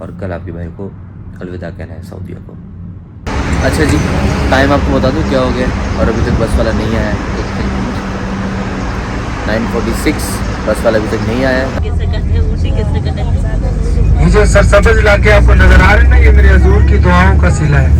और कल आपके भाई को अलविदा कहना है सऊदीया को। अच्छा जी, टाइम आपको बता दूँ क्या हो गया, और अभी तक बस वाला नहीं आया है। 9:46 बस वाला अभी तक नहीं आया है। ये जो सरसब्ज इलाके आपको नजर आ रहे हैं ना, ये मेरे हजूर की दुआओं का सिला है।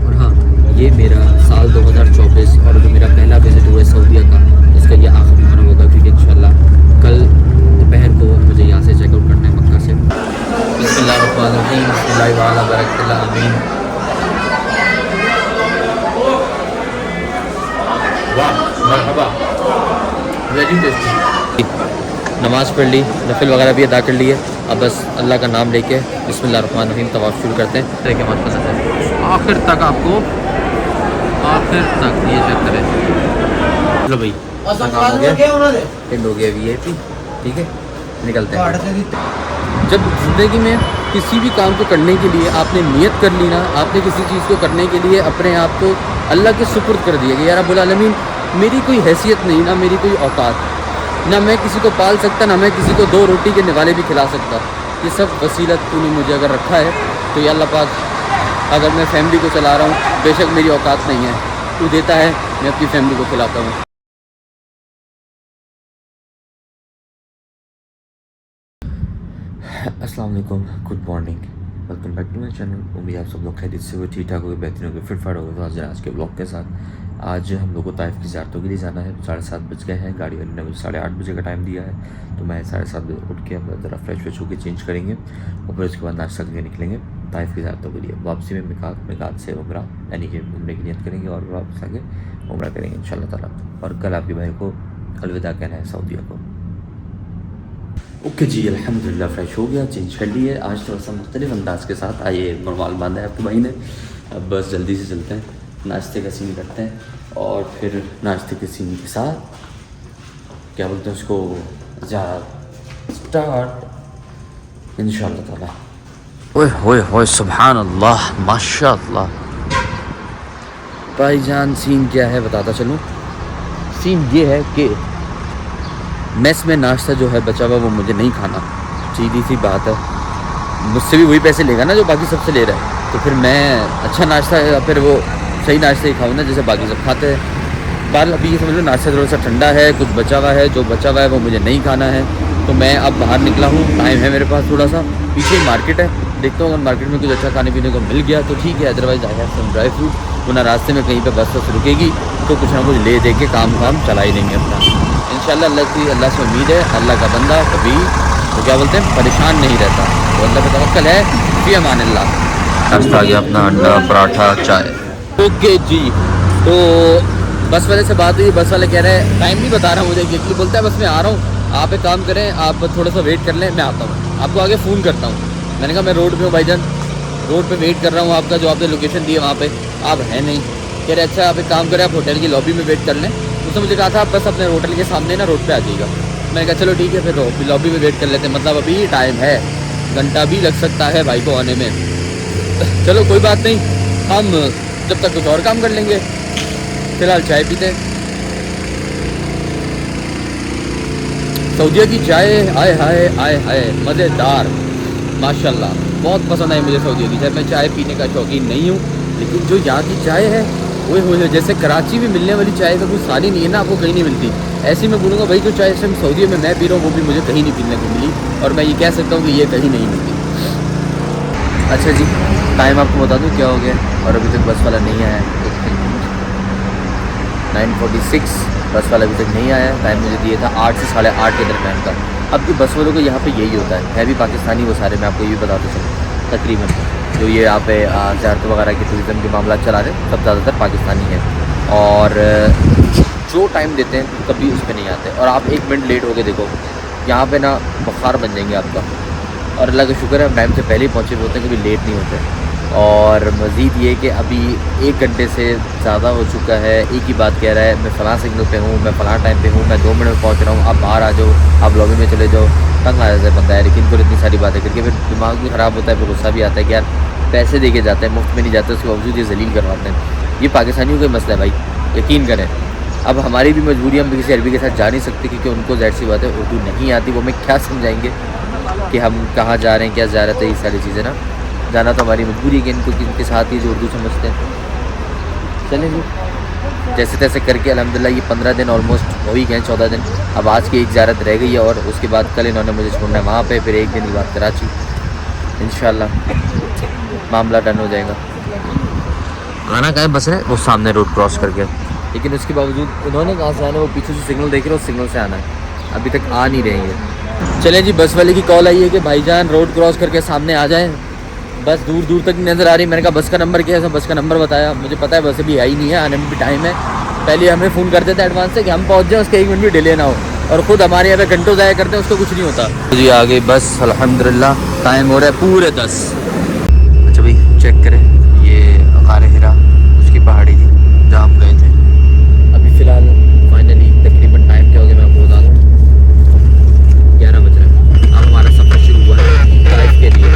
और हाँ, ये मेरा साल 2024 और जो मेरा पहला विज़िट हुआ है सऊदीया का, इसका ये आखिरी महीना होगा, क्योंकि इंशाल्लाह कल दोपहर को मुझे यहाँ से चेकआउट करना है मक्का से। बिस्मिल्लाहिर्रहमानिर्रहीम, बिस्मिल्लाहि वाला बरकतुल्लाह, आमीन। वाह, मरहबा, वेरी टेस्टी। नमाज़ पढ़ ली, नफिल वगैरह भी अदा कर लिए। अब बस अल्लाह का नाम लेके बिस्मिल्लाहिर्रहमानिर्रहीम तवाफ़ शुरू करते हैं। देखिए बहुत पसंद है, आखिर तक आपको, आखिर तक ये चेक करें। चलो भाई, काम हो गया, एंड हो गया VIP, ठीक है, निकलते हैं। जब ज़िंदगी में किसी भी काम को करने के लिए आपने नियत कर ली ना, आपने किसी चीज़ को करने के लिए अपने आप को अल्लाह के सुपुर्द कर दिया कि यार रब्बुल आलमीन, मेरी कोई हैसियत नहीं, ना मेरी कोई औकात, ना मैं किसी को पाल सकता, ना मैं किसी को 2 रोटी के निवाले भी खिला सकता। ये सब वसीला तूने मुझे अगर रखा है तो या अल्लाह पाक, अगर मैं फैमिली को चला रहा हूँ, बेशक मेरी औकात नहीं है, तू देता है, मैं अपनी फैमिली को खिलाता हूँ। अस्सलाम वालेकुम, good morning, welcome back to my channel. उम्मीद आप सब लोग खैरियत से हो, ठीक ठाक हो गए, बेहतरीन हो गए, फिट फाट हो गए। तो आज के ब्लॉग के साथ आज हम लोग को ताइफ की ज़ियारतों के लिए जाना है। 7:30 बज गए हैं, गाड़ी वाले ने मुझे 8:30 बजे का टाइम दिया है, तो मैं 7:30 बजे उठ के अपना ज़रा फ्रेश होकर चेंज करेंगे और फिर उसके बाद नाश्ता करके निकलेंगे ताइफ की ज़ियारतों के लिए। वापसी में मिकात से उम्रा, यानी कि घूमने की नियत करेंगे और वापस आके उम्रा करेंगे इंशाल्लाह ताला। और कल आपके भाई को अलविदा कहना है सऊदीया को। ओके जी, अल्हम्दुलिल्लाह फ्रेश हो गया, चेंज कर लिया। आज थोड़ा सा मुख्तलिफ अंदाज के साथ आइए रुमाल बांधा है आपके भाई ने। अब बस जल्दी से चलते हैं, नाश्ते का सीन करते हैं और फिर नाश्ते के सीन के साथ क्या बोलते हैं उसको, स्टार्ट इंशाल्लाह ताला। ओए होए होए, सुभान अल्लाह, माशाअल्लाह। भाईजान सीन क्या है बताता चलूँ। सीन ये है कि मेस में नाश्ता जो है बचा हुआ वो मुझे नहीं खाना, सीधी सी बात है। मुझसे भी वही पैसे लेगा ना जो बाकी सबसे ले रहा है, तो फिर मैं अच्छा नाश्ता या फिर वो सही नाश्ता ही खाऊँ ना जैसे बाकी सब खाते हैं। बाल अभी ये समझ लो नाश्ता थोड़ा सा ठंडा है, कुछ बचा हुआ है, जो बचा हुआ है वो मुझे नहीं खाना है। तो मैं अब बाहर निकला हूँ, टाइम है मेरे पास थोड़ा सा, पीछे ही मार्केट है, देखता हूँ अगर मार्केट में कुछ अच्छा खाने पीने को मिल गया तो ठीक है, otherwise I have some dry fruit, वरना रास्ते में कहीं पे बस रुकेगी तो कुछ ना कुछ ले दे के काम चला ही लेंगे अपना इंशाल्लाह। अल्लाह से उम्मीद है, अल्लाह का बंदा कभी तो क्या बोलते हैं परेशान नहीं रहता, तो अल्लाह पे तवक्कल है, फी अमानिल्लाह। नाश्ता आ गया अपना, अंडा पराठा चाय। ओके जी, तो बस वाले से बात हुई, बस वाले कह रहे हैं टाइम नहीं बता रहा मुझे, एग्जैक्टली बोलता है बस मैं आ रहा हूँ, आप एक काम करें, आप थोड़ा सा वेट कर लें, मैं आता हूँ, आपको आगे फ़ोन करता हूँ। मैंने कहा मैं रोड पे हूँ भाईजान, रोड पे वेट कर रहा हूँ आपका, जो आपने लोकेशन दी है वहाँ पे आप हैं नहीं। कह रहे अच्छा आप एक काम करें, आप होटल की लॉबी में वेट कर लें। उसने मुझे कहा था आप बस अपने होटल के सामने ना रोड पे आ जाइएगा। मैंने कहा चलो ठीक है, फिर लॉबी में वेट कर लेते हैं, मतलब अभी टाइम है, घंटा भी लग सकता है भाई को आने में। चलो कोई बात नहीं, हम जब तक कुछ और काम कर लेंगे, फिलहाल चाय पीते हैं। सऊदीया की चाय आए हाय आए हाय मज़ेदार, माशाल्लाह बहुत पसंद आई मुझे सऊदीया की चाय। मैं चाय पीने का शौकीन नहीं हूँ, लेकिन जो यहाँ की चाय है वो हो जैसे कराची में मिलने वाली चाय का कोई सानी नहीं है ना, आपको कहीं नहीं मिलती। ऐसे मैं बोलूँगा भाई जो चाय इस टाइम सऊदीया में मैं पी रहा हूँ वो भी मुझे कहीं नहीं पीने को मिली, और मैं ये कह सकता हूँ कि ये कहीं नहीं मिलती। अच्छा जी, टाइम आपको बता दूँ क्या हो गया, और अभी तक बस वाला नहीं आया है। 9:46 बस वाला अभी तक नहीं आया। टाइम मुझे दिया था 8 से 8:30 के दरम्यान का। अब की बस वालों को यहाँ पे यही होता है भी पाकिस्तानी वो सारे, मैं आपको ये भी बताता चलूँ, तकरीबन जो ये यहाँ पे ज़ियारत वगैरह के टूरिज़म के मामला चला रहे सब ज़्यादातर पाकिस्तानी हैं, और जो टाइम देते हैं कभी उस पर नहीं आते। और आप 1 मिनट लेट हो के देखो, यहाँ पे ना बुखार बन जाएंगे आपका। और अल्लाह का शुक्र है हम टाइम से पहले ही पहुँचे हुए होते हैं, कभी लेट नहीं होते। और मज़ीद ये कि अभी 1 घंटे से ज़्यादा हो चुका है, एक ही बात कह रहा है मैं फ़लाँ सिग्नल पे हूँ, मैं फ़लाँ टाइम पे हूँ, मैं 2 मिनट में पहुँच रहा हूँ, आप बाहर आ जाओ, आप लॉबी में चले जाओ। तंग आ जाता है बंदा है, लेकिन फिर इतनी सारी बातें करके फिर दिमाग भी ख़राब होता है, फिर गुस्सा भी आता है कि यार पैसे दे के जाते हैं, मुफ्त में नहीं जाते, उसके बावजूद ये जलील करवाते हैं। ये पाकिस्तानियों का मसला है भाई, यकीन करें। अब हमारी भी मजबूरी, हम भी किसी अरबी के साथ जा नहीं सकते क्योंकि उनको ज़ाहिर सी बात है उर्दू नहीं आती। वो हमें क्या समझाएंगे कि हम कहाँ जा रहे हैं, क्या जा रहे थे, ये सारी चीज़ें ना। जाना तो हमारी मजबूरी है कि इनको इनके साथ ही जो उर्दू समझते हैं। चलेंगे जैसे तैसे करके अल्हम्दुलिल्लाह ये 15 दिन ऑलमोस्ट हो ही गए, 14 दिन। अब आज की एक ज़ियारत रह गई है और उसके बाद कल इन्होंने मुझे छोड़ना है वहाँ पे, फिर एक दिन की बात कराची। इंशाल्लाह मामला डन हो जाएगा। आना कहाँ बस है, वो सामने रोड क्रॉस करके, लेकिन उसके बावजूद इन्होंने कहाँ से आना, वो पीछे से सिग्नल देख रहे हो, सिग्नल से आना है, अभी तक आ नहीं रहे हैं। चले जी, बस वाले की कॉल आई है कि भाईजान रोड क्रॉस करके सामने आ जाएँ। बस दूर दूर तक नज़र आ रही। मैंने कहा बस का नंबर क्या है, बस का नंबर बताया। मुझे पता है बस अभी आई नहीं है, आने में भी टाइम है। पहले हमें फ़ोन कर देते एडवांस से कि हम पहुँच जाए, उसके 1 मिनट भी डिले ना हो, और ख़ुद हमारे यहाँ पे घंटों ज़ाया करते हैं, उसको कुछ नहीं होता। जी आ गई बस अल्हम्दुलिल्लाह, टाइम हो रहा है पूरे 10। अच्छा भाई चेक करें, ये ग़ार हिरा उसकी पहाड़ी थी जहाँ हम गए थे। अभी फ़िलहाल फाइनली तकरीबन टाइम क्या हो गया मैं आपको बता दूँ, 11 बज रहे हैं। अब हमारा सफ़र शुरू हुआ है ड्राइव के लिए,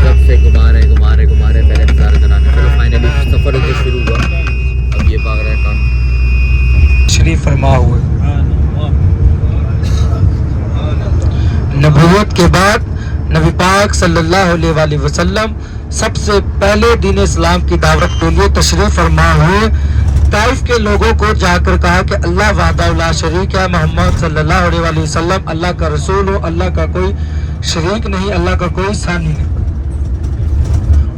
कब से घुमा रहे पहले इंतजार कराने। चलो फाइनली सफ़र जो शुरू हुआ, अब ये भाग रहा है काम। शरीफ फरमा हुए नबूवत के बाद नबी पाक सल्लल्लाहु अलैहि वसल्लम सबसे पहले दीन इस्लाम की दावत के लिए तशरीफ फरमा हुए। ताइफ के लोगों को जाकर कहा कि अल्लाह वाहदा ला शरीक है, मोहम्मद सल्लल्लाहु अलैहि वसल्लम अल्लाह का रसूल हो, अल्लाह का कोई शरीक नहीं, अल्लाह का कोई सानी नहीं।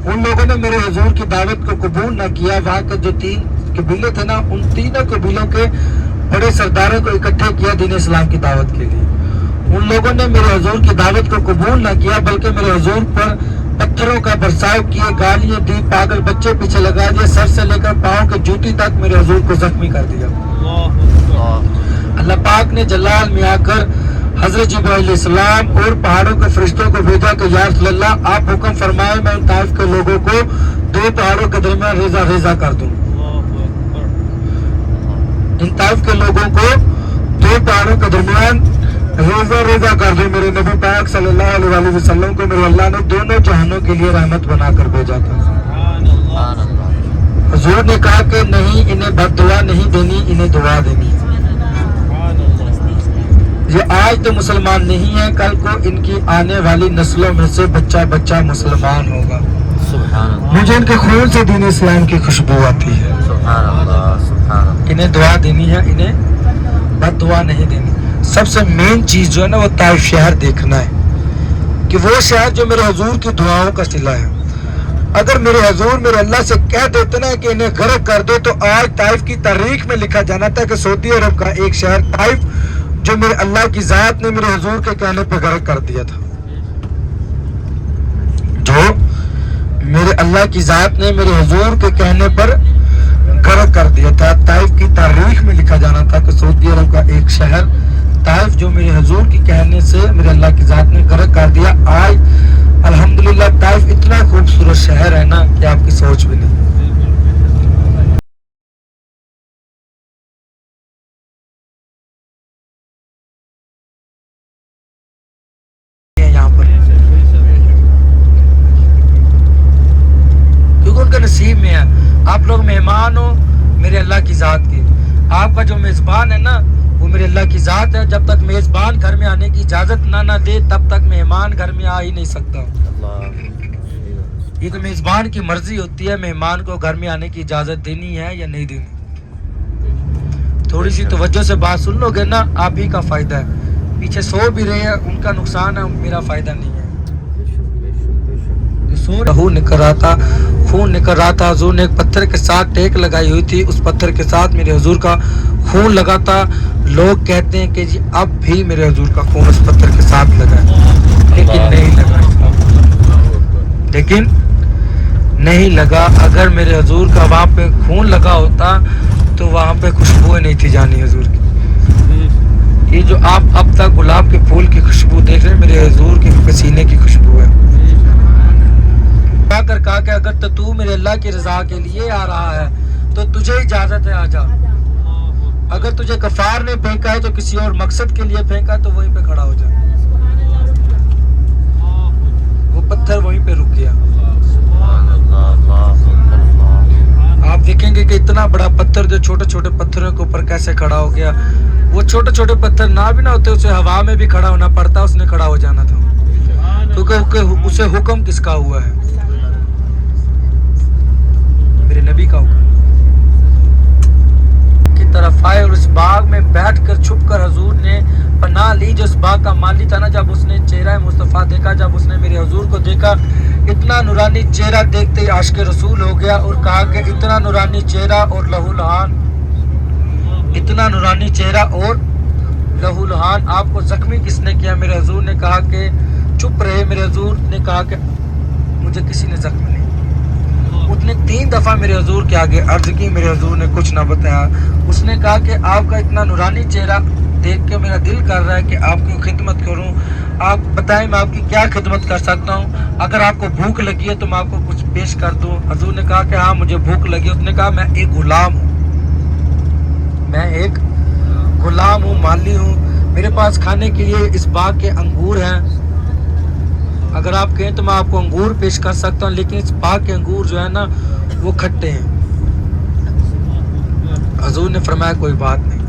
उन लोगों ने मेरे हुजूर की दावत को कबूल न किया। वहाँ के जो 3 कबीले थे ना, उन तीनों कबीलों के बड़े सरदारों को इकट्ठे किया दीन इस्लाम की दावत के लिए। उन लोगों ने मेरे हुजूर की दावत को कबूल न किया, बल्कि मेरे हुजूर पर पत्थरों का बरसाव किए, गालियां दी, पागल बच्चे पीछे लगा दिए, सर से लेकर पाँव के जूती तक मेरे हुजूर को जख्मी कर दिया। अल्लाह पाक ने जलाल में आकर हजरत जिब्राइल इस्लाम और पहाड़ों के फरिश्तों को भेजा कि या रसूल अल्लाह आप हुक्म फरमाए, मैं इन ताइफ के लोगों को 2 पहाड़ों के दरमियान रेजा रेजा कर दूं। इन ताइफ के लोगों को 2 पहाड़ों के दरमियान रेजा रेजा कर दूं। मेरे नबी पाक सल्लल्लाहु अलैहि वसल्लम को मेरे अल्लाह ने दोनों जहानों के लिए रहमत बनाकर भेजा था। हुजूर ने कहा कि नहीं, इन्हें बद्दुआ नहीं देनी, इन्हें दुआ देनी। ये आज तो मुसलमान नहीं है, कल को इनकी आने वाली नस्लों में से बच्चा बच्चा मुसलमान होगा। मुझे इनके खून से दीन इस्लाम की खुशबू आती है। इन्हें दुआ देनी है, इन्हें बद्दुआ नहीं देनी। सबसे मेन चीज जो है ना, वो ताइफ शहर देखना है कि वो शहर जो मेरे हुजूर की दुआओं का सिला है। अगर मेरे हुजूर मेरे अल्लाह से कह देते ना कि इन्हें गर्क कर दो, तो आज ताइफ की तारीख में लिखा जाना था कि सऊदी अरब का एक शहर ताइफ जो मेरे अल्लाह की जात ने मेरे हुजूर के कहने पर गर्क कर दिया था। जो मेरे अल्लाह की जात ने मेरे हुजूर के कहने पर गर्क कर दिया था। ताइफ की तारीख में लिखा जाना था कि सऊदी अरब का एक शहर ताइफ जो मेरे हुजूर के कहने से मेरे अल्लाह की जात ने गर्क कर दिया। आज अल्हम्दुलिल्लाह ताइफ इतना खूबसूरत शहर है ना कि आपकी सोच भी नहीं। यहाँ पर क्योंकि उनका नसीब में है। आप लोग मेहमान हो मेरे अल्लाह की जात के। आपका जो मेजबान है ना, वो मेरे अल्लाह की जात है। जब तक मेजबान घर में आने की इजाजत ना दे, तब तक मेहमान घर में आ ही नहीं सकता। ये तो मेजबान की मर्जी होती है मेहमान को घर में आने की इजाजत देनी है या नहीं देनी। थोड़ी सी तवज्जो से बात सुन लोगे ना, आप ही का फायदा है। पीछे सो भी रहे हैं, उनका नुकसान है, मेरा फायदा नहीं है। खून निकल रहा था, खून निकल रहा था। हुजूर ने एक पत्थर के साथ टेक लगाई हुई थी, उस पत्थर के साथ मेरे हुजूर का खून लगा था। लोग कहते हैं कि जी अब भी मेरे हुजूर का खून उस पत्थर के साथ लगा है, लेकिन नहीं लगा, लेकिन नहीं लगा। अगर मेरे हुजूर का वहाँ पे खून लगा होता तो वहाँ पे खुशबू नहीं थी जानी हुजूर की। ये जो आप अब तक गुलाब के फूल की खुशबू देख रहे हैं, मेरे हुजूर के पसीने की खुशबू है। कर कहा कि अगर तो तू मेरे अल्लाह की रजा के लिए आ रहा है तो तुझे इजाजत है, आजा। अगर तुझे गफार ने फेंका है तो किसी और मकसद के लिए फेंका है तो वहीं पे खड़ा हो जा। वो पत्थर वहीं पे रुक गया। आप देखेंगे कि इतना बड़ा पत्थर जो छोटे छोटे पत्थरों के ऊपर कैसे खड़ा हो गया। वो छोटे छोटे पत्थर ना भी ना होते, उसे हवा में भी खड़ा होना पड़ता, उसने खड़ा हो जाना था, क्योंकि उसे हुक्म किसका हुआ है? मेरे नबी का हुक्म की तरफ आए और इस बाग में बैठकर छुपकर हुजूर ने पनाह ली। जो इस बाग का माली था ना, जब उसने चेहरा मुस्तफ़ा देखा, जब उसने मेरे हुजूर को देखा, इतना नूरानी चेहरा देखते ही आशिक़ रसूल हो गया और कहा कि इतना नूरानी चेहरा और लहूलहान, इतना नूरानी चेहरा और लहूलहान आपको जख्मी किसने किया? मेरे हुजूर ने कहा कि चुप रहे। मेरे हुजूर ने कहा कि मुझे किसी ने जख्मी नहीं। उसने 3 दफ़ा मेरे हुजूर के आगे अर्ज की, मेरे हुजूर ने कुछ ना बताया। उसने कहा कि आपका इतना नूरानी चेहरा देख के मेरा दिल कर रहा है कि आपकी खिदमत करूं। आप बताएं मैं आपकी क्या खिदमत कर सकता हूं? अगर आपको भूख लगी है तो मैं आपको कुछ पेश कर दूं। हुजूर ने कहा कि हाँ मुझे भूख लगी। उसने कहा मैं एक गुलाम हूँ, मैं एक गुलाम हूँ, माली हूँ। मेरे पास खाने के लिए इस बाग के अंगूर हैं, अगर आप कहें तो मैं आपको अंगूर पेश कर सकता हूँ, लेकिन इस बाग के अंगूर जो है ना वो खट्टे हैं। हुजूर ने फरमाया कोई बात नहीं।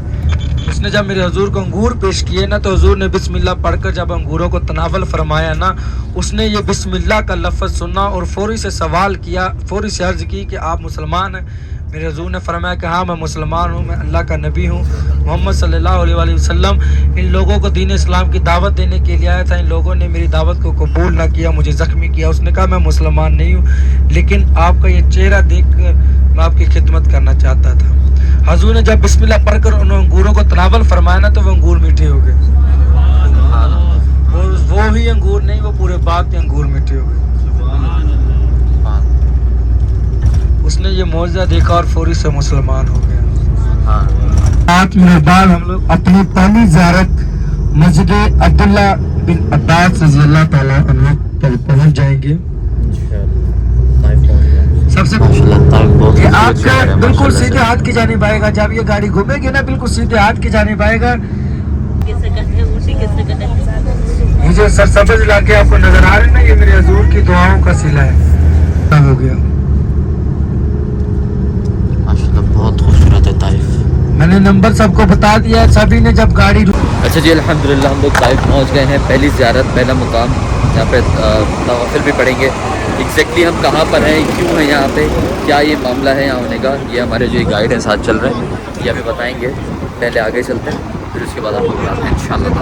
उसने जब मेरे हुजूर को अंगूर पेश किए ना, तो हुजूर ने बिस्मिल्लाह पढ़कर जब अंगूरों को तनावल फरमाया ना, उसने ये बिस्मिल्लाह का लफ्ज़ सुना और फौरी से सवाल किया, फौरी से अर्ज़ की कि आप मुसलमान हैं? मेरे हुजूर ने फरमाया कि हाँ मैं मुसलमान हूँ, मैं अल्लाह का नबी हूँ, मोहम्मद सल्लल्लाहु अलैहि वसल्लम इन लोगों को दीन इस्लाम की दावत देने के लिए आया था। इन लोगों ने मेरी दावत को कबूल ना किया, मुझे ज़ख्मी किया। उसने कहा मैं मुसलमान नहीं हूँ, लेकिन आपका ये चेहरा देख कर मैं आपकी खिदमत करना चाहता था। हुजूर ने जब बिस्मिल्लाह पढ़कर उन अंगूरों को तनावल फरमाया ना, तो वो अंगूर मीठे हो गए। वो ही अंगूर नहीं, वो पूरे बाग के अंगूर मीठे हो गए। उसने ये मौजज़ा देखा और फौरी से मुसलमान हो गया। आज मेरे बाद हम लोग अपनी पहली ज़ियारत मस्जिद अब्दुल्ला बिन अब्बास रज़ियल्लाहु ताला अन्हु पर पहुंच जाएंगे। सबसे ये आपका बिल्कुल सीधे हाथ की जानिब आएगा। जब ये गाड़ी घूमेगी ना, बिल्कुल सीधे हाथ की जानिब आएगा। ये जो सरसब्ज़ इलाके आपको नजर आ रहे हैं ना, ये मेरे हुजूर की दुआओं का सिला है। हो गया बहुत खूबसूरत है ताइफ। मैंने नंबर सबको बता दिया है, सभी ने जब गाड़ी। अच्छा जी, अल्हम्दुलिल्लाह हम लोग ताइफ पहुँच गए हैं। पहली ज़ियारत, पहला मुकाम, यहाँ पे नवाफिल भी पढ़ेंगे। एग्जैक्टली हम कहाँ पर हैं, क्यों हैं यहाँ पे, क्या ये मामला है यहाँ होने का, ये हमारे जो गाइड हैं साथ चल रहे हैं, ये हमें बताएंगे। पहले आगे चलते हैं, फिर उसके बाद आपको बताते हैं इंशाल्लाह।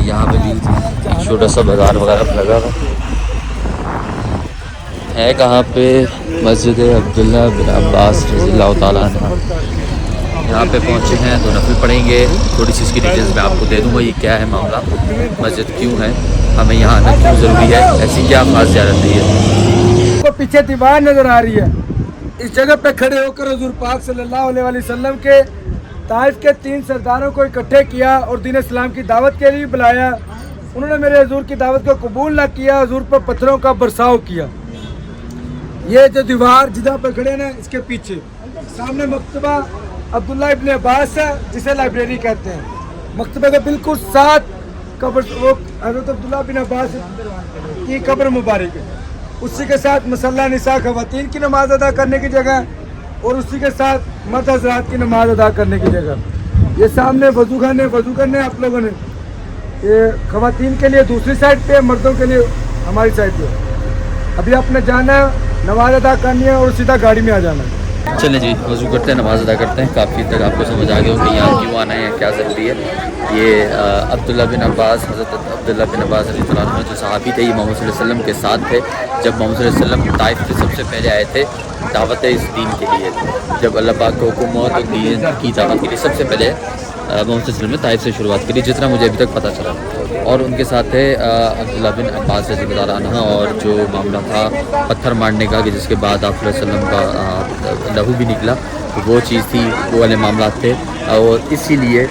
यहाँ पे भी छोटा सा बाज़ार वगैरह लगा हुआ है। कहाँ पे? मस्जिद अब्दुल्ला बिन अब्बास रज़ियल्लाहु ताला अन्हु। यहाँ पे पहुँचे हैं तो नफिल पढ़ेंगे। थोड़ी सी इसकी डिटेल्स मैं आपको दे दूँगा, ये क्या है मामला, मस्जिद क्यों है, हमें यहाँ आना क्यों ज़रूरी है, ऐसी क्या खास ज़ियारत नहीं है। तो पीछे दीवार नज़र आ रही है। इस जगह पे खड़े होकर हुजूर पाक सल्लल्लाहु अलैहि वसल्लम के ताइफ के 3 सरदारों को इकट्ठे किया और दीन इस्लाम की दावत के लिए बुलाया। उन्होंने मेरे हुजूर की दावत को कबूल ना किया, हुजूर पर पत्थरों का बरसाव किया। ये जो दीवार जिधर पर खड़े ना, इसके पीछे सामने मकतबा अब्दुल्ला इब्न अब्बास है, जिसे लाइब्रेरी कहते हैं। मकतबे के बिल्कुल साथ कब्र, वो हज़रत अब्दुल्ला बिन अब्बास की कब्र मुबारक है। उसी के साथ मसल्ला निसा ख़वातीन की नमाज अदा करने की जगह, और उसी के साथ मर्द हज़रात की नमाज अदा करने की जगह। ये सामने वज़ू खाने, वज़ू करने आप लोगों ने, ये ख़वातीन के लिए दूसरी साइड पे, मर्दों के लिए हमारी साइड पे। अभी आपने जाना है, नमाज अदा करनी है और सीधा गाड़ी में आ जाना है। चलें जी, वज़ू करते हैं, नमाज़ अदा करते हैं। काफ़ी तक आपको समझ आ गया हो कि यहाँ क्यों आना है, क्या ज़रूरी है। ये अब्दुल्ला बिन अब्बास, हज़रत अब्दुल्ला बिन अब्बास रज़ियल्लाहु अन्हु जो सहाबी थे, ये मोहम्मद सल्लल्लाहु अलैहि वसल्लम के साथ थे जब मोहम्मद सल्लल्लाहु अलैहि वसल्लम ताइफ से सबसे पहले आए थे दावत इस दीन के लिए। जब अल्लाह पाक को हुक्म हुआ तो दीन की दावत के लिए सबसे पहले मोहम्मद सल्लल्लाहु अलैहि वसल्लम ने ताइफ से शुरुआत करी, जितना मुझे अभी तक पता चला। और उनके साथ है अब्दुल्ला बिन अब्बास रज़ियल्लाहु अन्हु, और जो मामला था पत्थर मारने का, कि जिसके बाद आप वसल्लम का लहू भी निकला, तो वो चीज़ थी, वो वाले मामला थे। और इसीलिए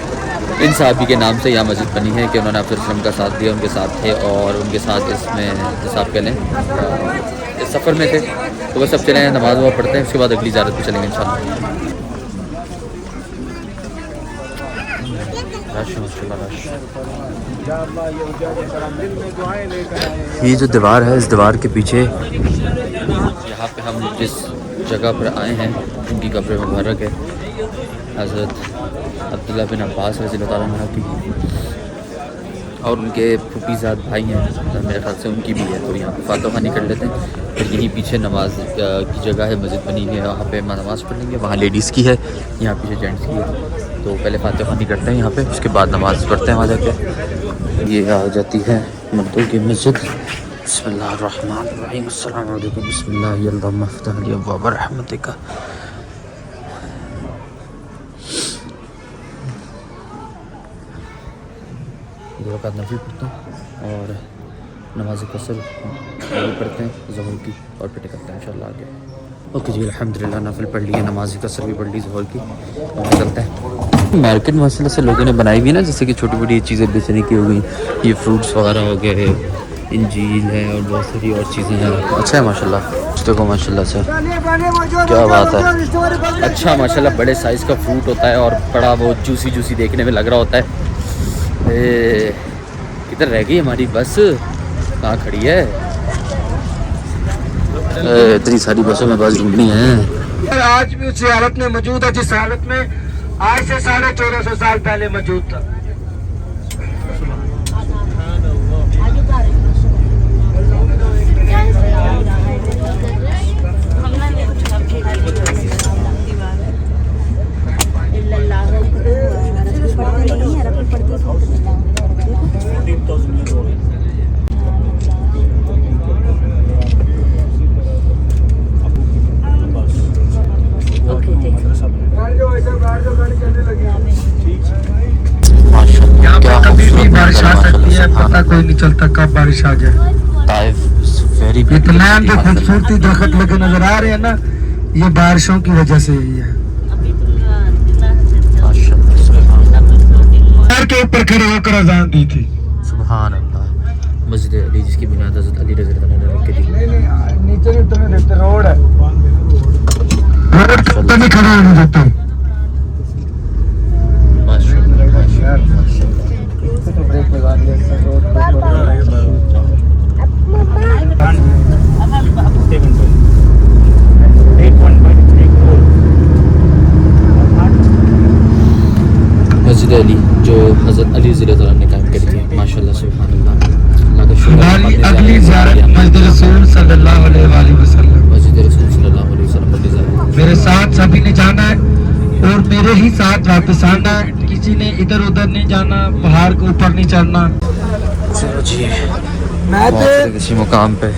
इन साहबी के नाम से यहाँ मस्जिद बनी है कि उन्होंने आप वसल्लम का साथ दिया, उनके साथ थे और उनके साथ इसमें हिसाब कह लें इस सफ़र में थे। तो बस अब चलें, नमाज वहाँ पढ़ते हैं, उसके बाद अगली ज़ियारत पे चलेंगे इंशाल्लाह। रश माशाल्लाह रश। ये जो दीवार है, इस दीवार के पीछे यहाँ पे हम जिस जगह पर आए हैं उनकी कब्र मुबारक है। हज़रत अब्दुल्ला बिन अब्बास रज़ियल्लाहु अन्हु की और उनके फूफीज़ाद भाई हैं, मेरे ख्याल से उनकी भी है। तो यहाँ पे फातह खानी कर लेते हैं, फिर यहीं पीछे नमाज की जगह है, मस्जिद बनी है, वहाँ पे नमाज़ पढ़ लेंगे। वहाँ लेडीज़ की है, यहाँ पीछे जेंट्स की है। तो पहले फातह खानी करते हैं यहाँ पे, उसके बाद नमाज़ पढ़ते हैं वहाँ जाके। ये आ जाती है मर्दों की मस्जिद। बिस्मिल्लाहिर्रहमानिर्रहीम, अस्सलामु अलैकुम, बिस्मिल्लाह, अल्लाहुम्मा फ़्तह ली अब्वाब रहमतिका। दो रकात नफिल पढ़ते हैं और नमाज कसर भी पढ़ते हैं ज़ोहर की, और फिर करते हैं इंशाल्लाह आगे। ओके जी, अल्हम्दुलिल्लाह नफिल पढ़ लिए, नमाज कसर भी पढ़ ली ज़ोहर की, और चलते हैं। मार्केट मसले से लोगों ने बनाई हुई है ना, जैसे कि छोटी मोटी चीज़ें बेचने की हो गई, ये फ्रूट्स वगैरह हो गए, इंजील है और बहुत सारी और चीज़ें हैं। अच्छा है माशाल्लाह, देखो माशाल्लाह से क्या बात है। अच्छा माशाल्लाह, बड़े साइज़ का फ्रूट होता है और बड़ा वो जूसी जूसी देखने में लग रहा होता है। किधर रह गई हमारी बस, कहाँ खड़ी है? इतनी सारी बसों में बस ढूंढनी है। आज भी उस हालत में मौजूद है जिस हालत में आज से 1450 साल पहले मौजूद था। बारिश आ सकती है, पता कोई नहीं चलता कब बारिश आ जाए। ये तमाम जो खूबसूरती दरख्त लगे नजर आ रहे हैं ना, ये बारिशों की वजह से ही है। के ऊपर खड़े होकर अजान दी थी। सुभान अल्लाह। मस्जिद अली जिसकी बुनियाद हज़रत अली रज़ियल्लाहु अन्हु ने की थी। नीचे भी तुम्हें देखते रोड है, रोड कब नहीं खड़ा होने देता। ब्रेक लगा दिया रोड मस्जिद अली जो हज़रत अली रज़ियल्लाहु अन्हु ने कायम करी थी। माशाल्लाह सुभान अल्लाह, अल्लाह का शुक्र। अगली ज़ियारत मस्जिद रसूल सल्लल्लाहु अलैहि वसल्लम, मस्जिद रसूल सल्लल्लाहु अलैहि वसल्लम। मेरे साथ सभी ने जाना है और मेरे ही साथ वापस आना है। किसी ने इधर उधर नहीं जाना, पहाड़ के ऊपर नहीं चढ़ना। चलो जी, मैं तो किसी मुकाम पे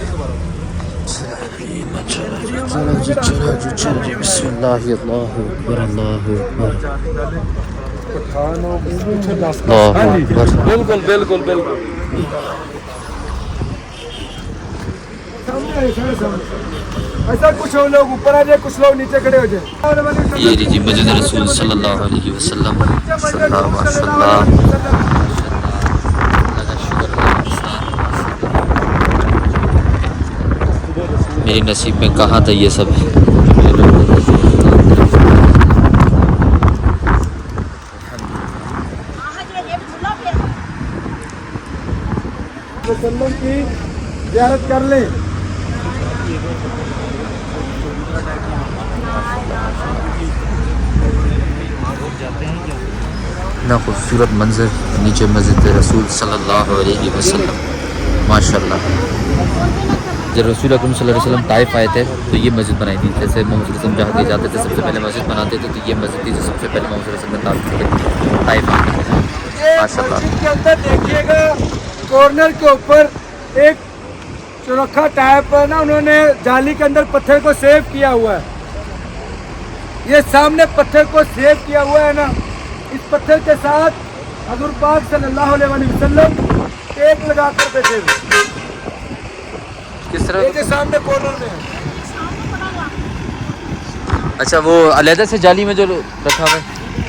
चलो जी, बिस्मिल्लाह, अल्लाहु अकबर, अल्लाहु अकबर, अल्लाहु अकबर। बिल्कुल बिल्कुल बिल्कुल ऐसा कुछ हो, लोग ऊपर आ जाए, कुछ लोग नीचे खड़े हो जाए। ये लीजिए मस्जिद रसूल सल्लल्लाहु अलैहि वसल्लम। माशाल्लाह, मेरे नसीब में कहाँ था ये सब। वसल्लम की ज़ियारत कर लें। ना खूबसूरत मंजर नीचे मस्जिद रसूल सल्लल्लाहु अलैहि वसल्लम। माशाल्लाह, जब रसूल अकरम सल्लल्लाहु अलैहि वसल्लम ताइफ आए थे तो ये मस्जिद बनाई थी। जैसे मोहम्मद वसल्लम जहाँ के जाते थे सबसे पहले मस्जिद बनाते थे, तो ये मस्जिद थी जो सबसे पहले मोहम्मद वसल्लम ने ताइफ आते थे। माशाल्लाह, के अंदर देखिएगा कॉर्नर के ऊपर एक चौरखा टाइप पर ना उन्होंने जाली के अंदर पत्थर को सेव किया हुआ है। ये सामने पत्थर को सेव किया हुआ है ना, इस पत्थर के साथ हज़ूर पाक सल्लल्लाहु अलैहि वसल्लम टेक लगाकर बैठे हुए। किस तरह? ये जो सामने कॉर्नर में है। अच्छा, वो अलहदा से जाली में जो रखा हुआ है,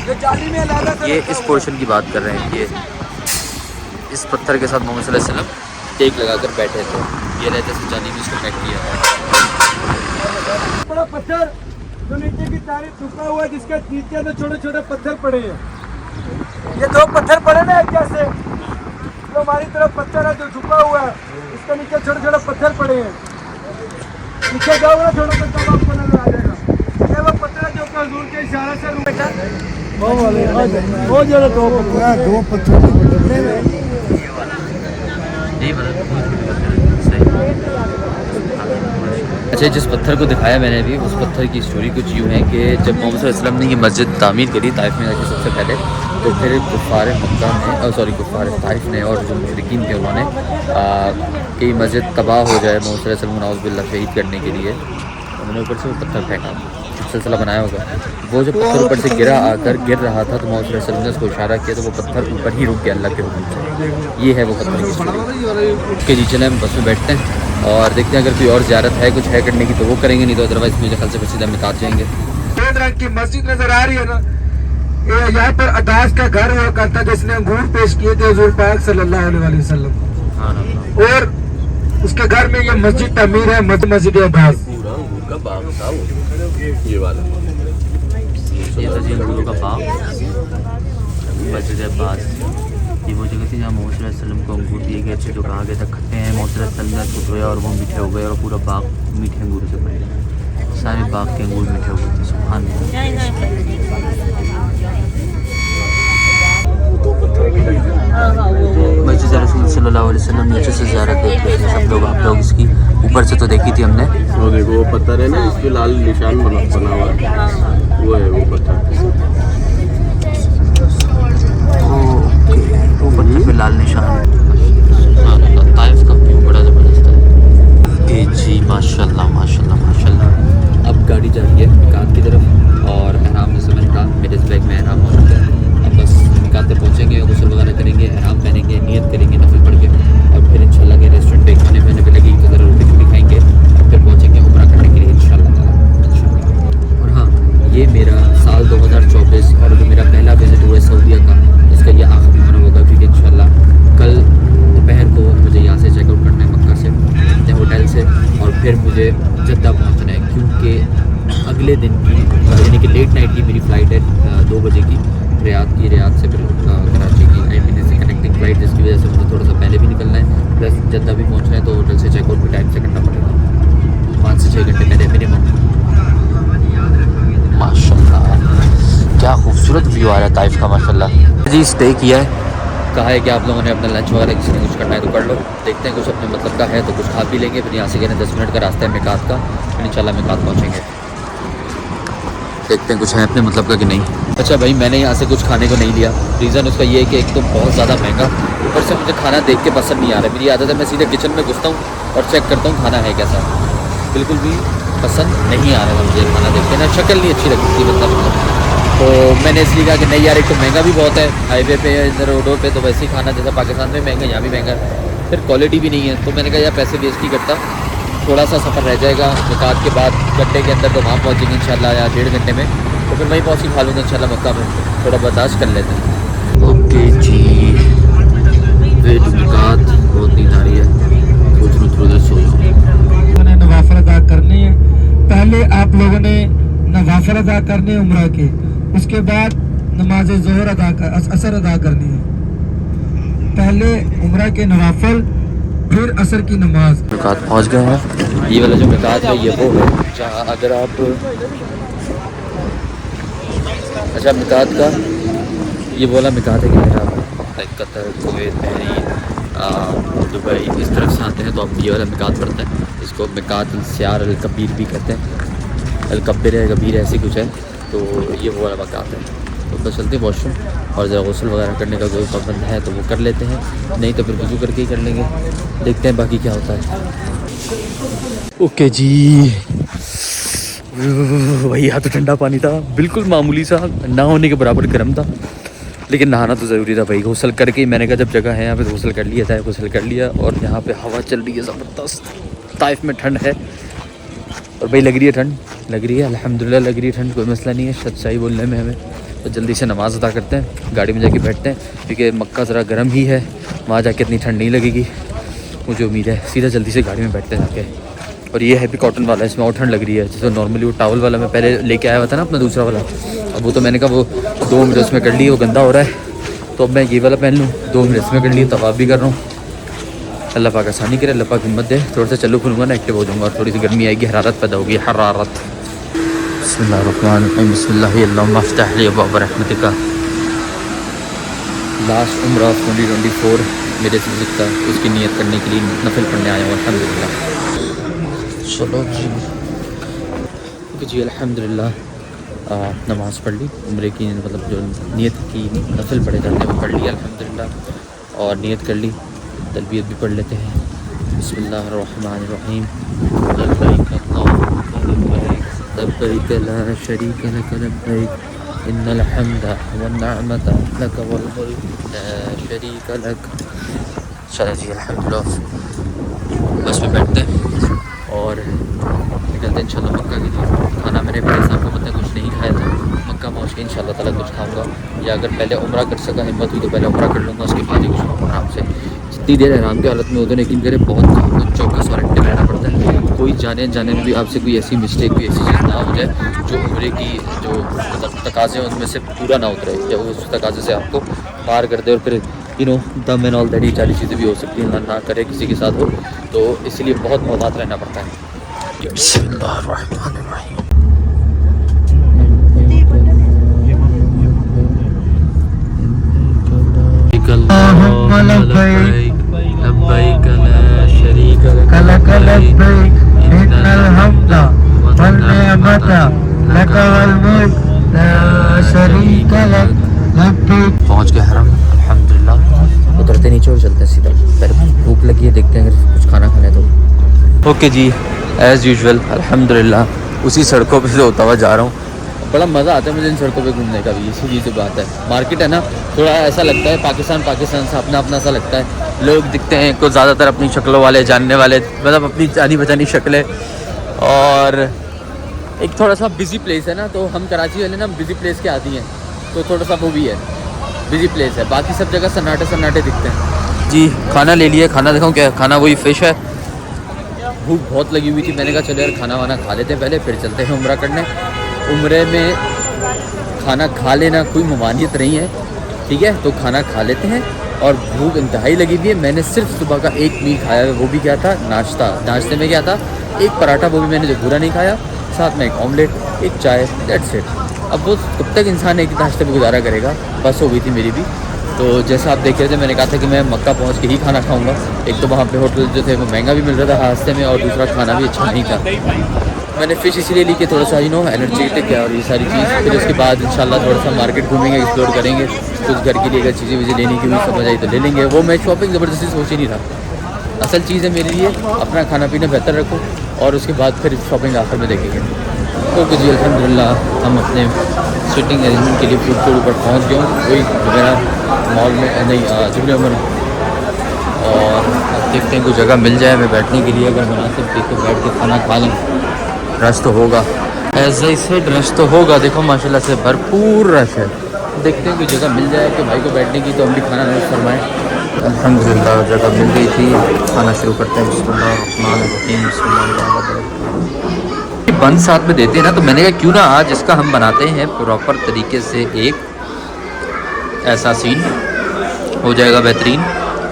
ये जाली में अलग से ये रखा इस हुआ है। पोर्शन की बात कर रहे हैं। ये इस पत्थर के साथ मोहम्मद सल्लल्लाहु अलैहि वसल्लम टेक लगाकर बैठे थे। ये अलहदा से जाली में इसको पैक किया है। बड़ा पत्थर जो नीचे की तारीफ झुका हुआ है, जिसके नीचे में छोटे छोटे पत्थर पड़े हैं। ये दो पत्थर पड़े ना एक जैसे, तो हमारी तरफ पत्थर है जो झुका हुआ है, इसके नीचे छोटे छोटे पत्थर पड़े हैं। नीचे जाओगे ना थोड़ा सा तब आपको नजर आ जाएगा। ये वो पत्थर है जो कि हुजूर के इशारे से बेटा वो जो दो पत्थर अच्छा, जिस पत्थर को दिखाया मैंने अभी, उस पत्थर की स्टोरी कुछ यूँ है कि जब मोहम्मद सल्लल्लाहु अलैहि वसल्लम ने ये मस्जिद तामीर करी ताइफ में जाके सबसे पहले, तो फिर कुफ़ार मक्का ने कुफ़ार ताइफ ने और जो मुशरिकीन थे उन्होंने कि मस्जिद तबाह हो जाए मोहम्मद सल्लल्लाहु अलैहि वसल्लम को नाउज़ुबिल्लाह शहीद करने के लिए, उन्होंने ऊपर से वो पत्थर फेंका। सिलसिला बनाया होगा, वो जब पत्थर ऊपर से गिर रहा था तो मोहम्मद सल्लल्लाहु अलैहि वसल्लम ने उसको इशारा किया तो वो पत्थर ऊपर ही रुक गया अल्लाह के हुक्म से। ये है वो पत्थर की स्टोरी। के जी चले हम बस में बैठते हैं और देखते हैं अगर कोई और ज़ियारत है कुछ है करने की तो वो करेंगे, नहीं तो अदरवाइज़ मुझे ख्याल से बस सीधा मिकात जाएंगे। सफेद रंग की मस्जिद नजर आ रही है ना, यहाँ पर अदास का घर हुआ करता जिसने अंगूर पेश किए थे हुजूर पाक सल्लल्लाहु अलैहि वसल्लम, और उसके घर में ये मस्जिद तमीर है, मस्जिद अब्बास। का बाग था वो, ये वाला ये था जी अंगूरों का बाग, मस्जिद अब्बास। ये वो जगह थी जहाँ मोहम्मद सल्लल्लाहु अलैहि वसल्लम को अंगूर दिए गए थे जो कहा गया था खट्टे हैं। मोहम्मद सल्लल्लाहु अलैहि वसल्लम ने उसको धोया और वो मीठे हो गए और पूरा बाग मीठे अंगूरों से भर गया। सारे बाग के अंगूर मीठे हो गए थे। सुभान अल्लाह। मस्जिद रसूल सल्लल्लाहु अलैहि वसल्लम नीचे से ज़ियारत देखते थे सब लोग, आप लोग इसकी ऊपर से तो देखी थी हमने। वो देखो वो पत्थर है ना, इस पे लाल निशान बना हुआ है, वो है वो पत्थर। वो पत्थर पे लाल निशान। ताइफ का व्यू बड़ा ज़बरदस्त है जी, माशाल्लाह माशाल्लाह माशाल्लाह। अब गाड़ी जा रही है मिकात की तरफ और एहराम जैसे मैंने कहा मेरे बैग में एहराम मौजूद है। अब बस मिकात पे पहुँचेंगे, गुस्ल वगैरह करेंगे, एहराम पहनेंगे, नियत करेंगे नफल पढ़ के और फिर इंशाल्लाह के रेस्टोरेंट पे खाने पीने पे लगेगी तो ज़रा रोटी शोटी खाएंगे और फिर पहुँचेंगे उम्रा करने के लिए इंशाल्लाह। और हाँ, ये मेरा साल 2024 और जो मेरा पहला विज़िट हुआ है सऊदीया का, इसका ये आखिरी उम्र होगा क्योंकि इंशाल्लाह कल दोपहर को मुझे यहाँ से चेकआउट करना है मक्का से अपने होटल से और फिर मुझे जद्दा पहुँचना है क्योंकि अगले दिन की यानी कि लेट नाइट की मेरी फ़्लाइट है 2 बजे की रियाद से फिर कराची की आई से कनेक्टिंग फ़्लाइट, जिसकी वजह से मुझे थोड़ा सा पहले भी निकलना है प्लस जद्दा भी पहुँचना है तो होटल से चेकआउट भी टाइम से करना पड़ेगा, 5 से 6 घंटे पहले मिनिमम। माशाल्लाह क्या खूबसूरत व्यू आ रहा है ताइफ का माशाल्लाह जी। स्टे किया है, कहा है कि आप लोगों ने अपना लंच वगैरह किसी ने कुछ करना है तो कर लो, देखते हैं कुछ अपने मतलब का है तो कुछ खा पी लेंगे, फिर यहाँ से कहने 10 मिनट का रास्ता है मिकात का, फिर इंशाल्लाह मिकात पहुँचेंगे, देखते हैं कुछ है अपने मतलब का कि नहीं। अच्छा भाई, मैंने यहाँ से कुछ खाने को नहीं लिया, रीज़न उसका ये है कि एक तो बहुत ज़्यादा महंगा, ऊपर से मुझे खाना देख के पसंद नहीं आ रहा। मेरी आदत है मैं सीधे किचन में घुसता हूँ और चेक करता हूँ खाना है कैसा, बिल्कुल भी पसंद नहीं आ रहा था मुझे खाना देख के ना, शक्ल नहीं अच्छी लगती मतलब। तो मैंने इसलिए कहा कि नहीं यार, एक तो महंगा भी बहुत है हाईवे पे इधर रोडों पे, तो वैसे ही खाना जैसा पाकिस्तान में महंगा यहाँ भी महंगा है, फिर क्वालिटी भी नहीं है। तो मैंने कहा यार पैसे वेस्ट नहीं करता, थोड़ा सा सफ़र रह जाएगा मिकात के बाद घंटे के अंदर, तो वहाँ पहुँचेंगे इंशाल्लाह या 1.5 घंटे में, तो फिर वहीं पहुँच के खा लूँगा इंशाल्लाह मक्का में, थोड़ा बर्दाश्त कर लेते हैं। ओके जी, वेट मिकात बहुत नींद आ रही है, सोच रहा थोड़ा देर सो जाऊँ। नवाफिल अदा करने हैं, पहले आप लोगों ने नवाफिल अदा करने उम्रा के, उसके बाद नमाज ज़ोहर असर अदा करनी है, पहले उम्रा के नवाफिल फिर असर की नमाज। मिकात पहुँच गए हैं, ये वाला जो मिकात है ये वो है जहाँ अगर आप अच्छा मिकात का ये बोला मिकात है कि मेरा कतर कुवैत बहरीन दुबई इस तरफ से आते हैं तो आप ये वाला मिकात पड़ता है, इसको मिकात सियार अल कबीर भी कहते हैं, अल कबीर है कबीर ऐसी कुछ है, तो ये वो वाला मिकात है। तो बस चलते हैं वॉशरूम और ज़रा गुस्ल वगैरह करने का कोई पाबंद है तो वो कर लेते हैं, नहीं तो फिर वज़ू करके ही कर लेंगे, देखते हैं बाकी क्या होता है। ओके जी, वही यहाँ तो ठंडा पानी था, बिल्कुल मामूली सा, ना होने के बराबर गर्म था, लेकिन नहाना तो ज़रूरी था भाई। गुस्ल करके ही मैंने कहा जब जगह है यहाँ पे तो गुस्ल कर लिया था, गुस्ल कर लिया और यहाँ पे हवा चल रही है ज़बरदस्त। ताइफ में ठंड है और भाई लग रही है ठंड, लग रही है अल्हम्दुलिल्लाह लग रही है ठंड, कोई मसला नहीं है सच्चाई बोलने में हमें। तो जल्दी से नमाज़ अदा करते हैं, गाड़ी में जाके बैठते हैं क्योंकि मक्का ज़रा गर्म ही है, वहाँ जाके इतनी ठंड नहीं लगेगी मुझे उम्मीद है। सीधा जल्दी से गाड़ी में बैठते हैं जाके। और ये है भी कॉटन वाला, इसमें और ठंड लग रही है, जैसे नॉर्मली वो टावल वाला मैं पहले लेके आया हुआ था ना अपना दूसरा वाला, अब वो तो मैंने कहा वो 2 मिनट उसमें कर लिए, वो गंदा हो रहा है तो अब मैं ये वाला पहन लूँ, 2 मिनट इसमें कर लिए, तवाफ़ भी कर रहा हूँ। अल्लाह पाक आसानी करे, अल्लाह पाक हिम्मत दे, थोड़ा सा चलूँ खुलूँगा ना एक्टिव हो जाऊँगा और थोड़ी सी गर्मी आएगी, हरारत पैदा होगी, हरारत। बिस्मिल्लाहिर्रहमानिर्रहीम, बिस्मिल्लाहि अल्लाहुम्मा अफ्तह ली अबवाब रहमतिका। लास्ट उम्रा 2024 मेरे से जितना उसकी नियत करने के लिए नफिल पढ़ने आया हूँ अल्हम्दुलिल्लाह। चलो जी अल्हम्दुलिल्लाह नमाज़ पढ़ ली, उम्रे की मतलब जो नियत की नफिल पढ़े जाते हैं वो पढ़ लिया अल्हम्दुलिल्लाह, और नियत कर ली। तलबियत भी पढ़ लेते हैं। बिस्मिल्लाहिर्रहमानिर्रहीम। लब्बैक अल्लाहुम्मा लब्बैक ला शरीका लक लब्बैक इन्नल हम्दा वन निअमता लक वल मुल्क ला शरीका लक। चलो जी अल्हम्दुलिल्लाह बस में बैठते हैं और निकलते हैं इंशाल्लाह मक्का के लिए। खाना मैंने पहले से आपको पता है कुछ नहीं खाया था, मक्का पहुँच के इंशाल्लाह ताला कुछ खाऊंगा, या अगर पहले उम्रा कर सका, हिम्मत हुई तो पहले उम्रा कर लूँगा, उसके बाद ही कुछ खाऊंगा आराम से। जितनी देर आराम की हालत में होते हैं, लेकिन करे बहुत काम को चौकस और एक्टिव रहना पड़ता है। कोई जाने में भी आपसे कोई ऐसी मिस्टेक, कोई ऐसी चीज़ ना हो जाए जो उम्रे की जो मतलब तकाज़े हैं उनमें से पूरा ना उतरे, या वो उस तकाज़े से आपको पार कर दे, और फिर दम एंड ऑल दैट, ये सारी चीज़ें भी हो सकती हैं, ना करे किसी के साथ हो, तो इसलिए बहुत मोहतात रहना पड़ता है। बिस्मिल्लाहिर्रहमानिर्रहीम। लब्बैक ला शरीका लक लब्बैक इन्नल हम्दा वन निअमता लक वल मुल्क ला शरीका लक लब्बैक। पहुँच गए हरम अल्हम्दुलिल्लाह। उतरते नीचे और चलते हैं सीधा। पहले भूख लगी है, देखते हैं अगर कुछ खाना खाना है तो। ओके जी, एज़ यूजुअल अल्हम्दुलिल्लाह उसी सड़कों पे से होता हुआ जा रहा हूँ। बड़ा मज़ा आता है मुझे इन सड़कों पे घूमने का भी, इसी चीज़ से बात है। मार्केट है ना, थोड़ा ऐसा लगता है पाकिस्तान से अपना सा लगता है। लोग दिखते हैं कुछ ज़्यादातर अपनी शक्लों वाले, जानने वाले, मतलब अपनी जानी पहचानी शक्लें, और एक थोड़ा सा बिज़ी प्लेस है ना, तो हम कराची वाले ना बिज़ी प्लेस के आती हैं, तो थोड़ा सा वो भी है, बिज़ी प्लेस है। बाकी सब जगह सन्नाटे दिखते हैं जी। खाना ले लिया, खाना दिखाऊँ क्या? खाना वही फ़िश है। भूख बहुत लगी हुई थी, मैंने कहा चलो यार खाना वाना खा लेते हैं पहले, फिर चलते हैं उम्रा करने। उम्रे में खाना खा लेना कोई ममानियत नहीं है, ठीक है, तो खाना खा लेते हैं। और भूख इंतहाई लगी हुई है। मैंने सिर्फ सुबह का एक मील खाया है, वो भी क्या था, नाश्ते में क्या था, एक पराठा, वो भी मैंने जो पूरा नहीं खाया, साथ में एक ऑमलेट, एक चाय, दैट्स इट। अब वो कब तक इंसान एक नाश्ते में गुजारा करेगा, बस हो गई थी मेरी भी। तो जैसा आप देख रहे थे, मैंने कहा था कि मैं मक्का पहुंच के ही खाना खाऊंगा। एक तो वहाँ पे होटल जो थे वो महंगा भी मिल रहा था रास्ते में, और दूसरा खाना भी अच्छा नहीं था। मैंने फ़िश इसलिए ली कि थोड़ा सा एनर्जेटिक है और ये सारी चीज़। फिर उसके बाद इंशाल्लाह थोड़ा सा मार्केट घूमेंगे, एक्सप्लोर करेंगे, कुछ घर के लिए अगर चीज़ें लेने की भी समझ आई तो ले लेंगे। वो मैं शॉपिंग ज़बरदस्ती सोच ही नहीं रहा। असल चीज़ है मेरे लिए अपना खाना पीना बेहतर रखो, और उसके बाद फिर शॉपिंग आखिर में देखेंगे। ओके जी अल्हम्दुलिल्लाह हम अपने सिटिंग अरेंजमेंट के लिए फूड कोर्ट ऊपर पहुँच गए हूँ, वही मेरा मॉल में नहीं जुबली उमर। और अब देखते हैं कोई जगह मिल जाए हमें बैठने के लिए, अगर मुनासिब थी तो बैठ के खाना खा लें। रश तो होगा, ऐसे ही सेड रश तो होगा, देखो माशाल्लाह से भरपूर रश है। देखते हैं कोई जगह मिल जाए कि भाई को बैठने की, तो हम भी खाना नोट फरमाएँ। अल्हम्दुलिल्लाह जगह मिल गई थी, खाना शुरू करते हैं। बिस्मिल्लाहिर्रहमानिर्रहीम, बिस्मिल्लाह। बंद साथ में देते हैं ना, तो मैंने कहा क्यों ना आज इसका हम बनाते हैं प्रॉपर तरीके से, एक ऐसा सीन हो जाएगा बेहतरीन,